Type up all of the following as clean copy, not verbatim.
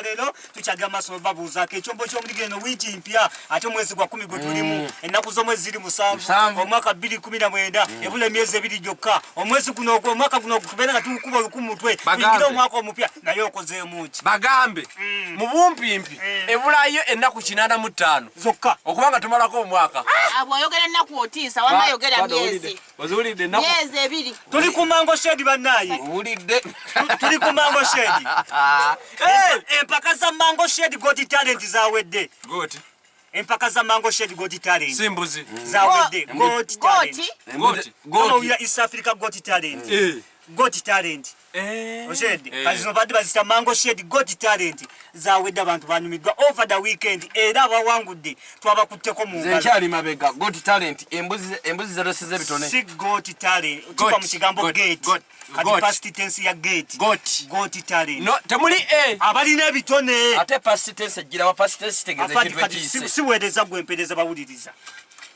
lero tuchaga masomo babuza ke chombo ky'omuligeno wiki mpya ate mwezi gwa 10 gwe tulimu ennaku z'omwezi ziri 7 omwaka 2019 ebule emyezi 2 gyokka omwezi guno omwaka guno tubeera nga tukuba lukumutwe tuyingira omwaka omupya naye okozeemu ki bagambe mu bumpimpi ebulayo ennaku 85 zokka okubanga tumalako omwaka abwoyogera ennaku otiisa wama yogera myezi ozulidde ennaku myezi 2 tuli ku mango shedi bannaye owulidde tuli ku mango shedi empaka za mango shedi got talent zawedde goti empaka za mango shedi got talent simbuzi zawedde got talent goti kama uya East Africa got talent got talent oshedi kazino badi bazita mango shedi got talent zawedde abantu banyumidwa over the weekend era abawangudde twabakutteko mu ngalo zekyali mabega got talent embuzi zerosize bitone si got talent tupa mu kigambo gate kati past tense ya gate got talent no temuli abalina ebitone ate past tense gira wa past tense tegeze kitwe siweereza gwempereza bawuliriza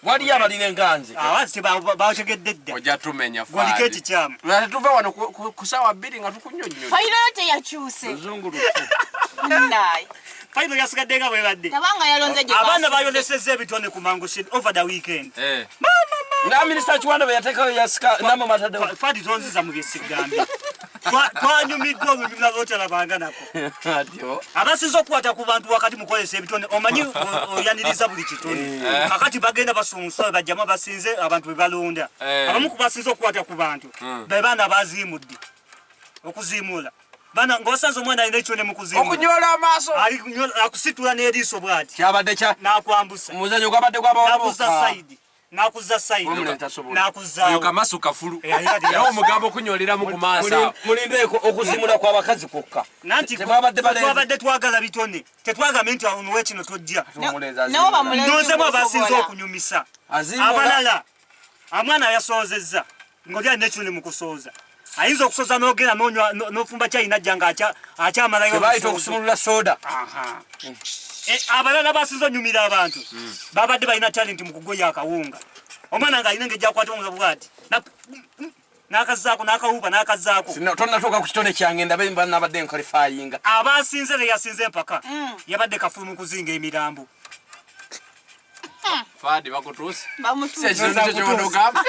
wali abalina enganze abazi bategedde dda ojja tumenya gwaliketi kyamu lwate tuve wano ku sawa 2 nga tukunyonyo fayiro yote yakyuse zungulu naye fayiro yasigadde nga bwe badde tabanga yalonze gye abaana bayolesezza ebitone ku mango shedi over the weekend nga minisita Kiwanda bwe yateekayo yasika nama matadde fadi tonziza mu byesigambe twanyumiddwa olulimi lwotalabanga nako abasinza okukwata ku bantu wakati mukolesa ebitone omanyi oyaniriza buli kitone kakati bagenda basumusa bajjamu basinze abantu bwe balonda abamu kubasinza okukwata ku bantu be baana baziimudde okuziimula bana ngosanze omwana alina ekitone mu kuziimula okunyola amaaso akusitula n'eriiso bw'ati kyabadde kya n'akwambusa omuzanyo gwabadde gw'abawabuka nakuza side nakuza oyo kamasu kafulu era omugambo okunyoleramu ku maaso mulindeeko okuzimula kw'abakazi kwokka nanti twabadde twagala bitone tetwagambe nti onuwe kino tojja nonzemu abasinze okunyumisa abalala amwana yasoozezza ng'oli alina ekitone mu kusooza ayinza okusooza n'ogenda n'ofumba kyayina jja nga akyamalayo tebayita okusumulula soda abalala basinze onyumira abantu babadde balina talenti mu kugoya akawunga omwana nga alina ng'ejja akwata omuza bwati n'akazaako n'akawuuba n'akazaako tonnatuuka ku kitone kyange ndabe nabadde nkalifayinga abasinze teyasinze empaka yabadde kafulu mu kuzinga emirambo fadi bakutuuse bamutuuse ekyo kyona ogamba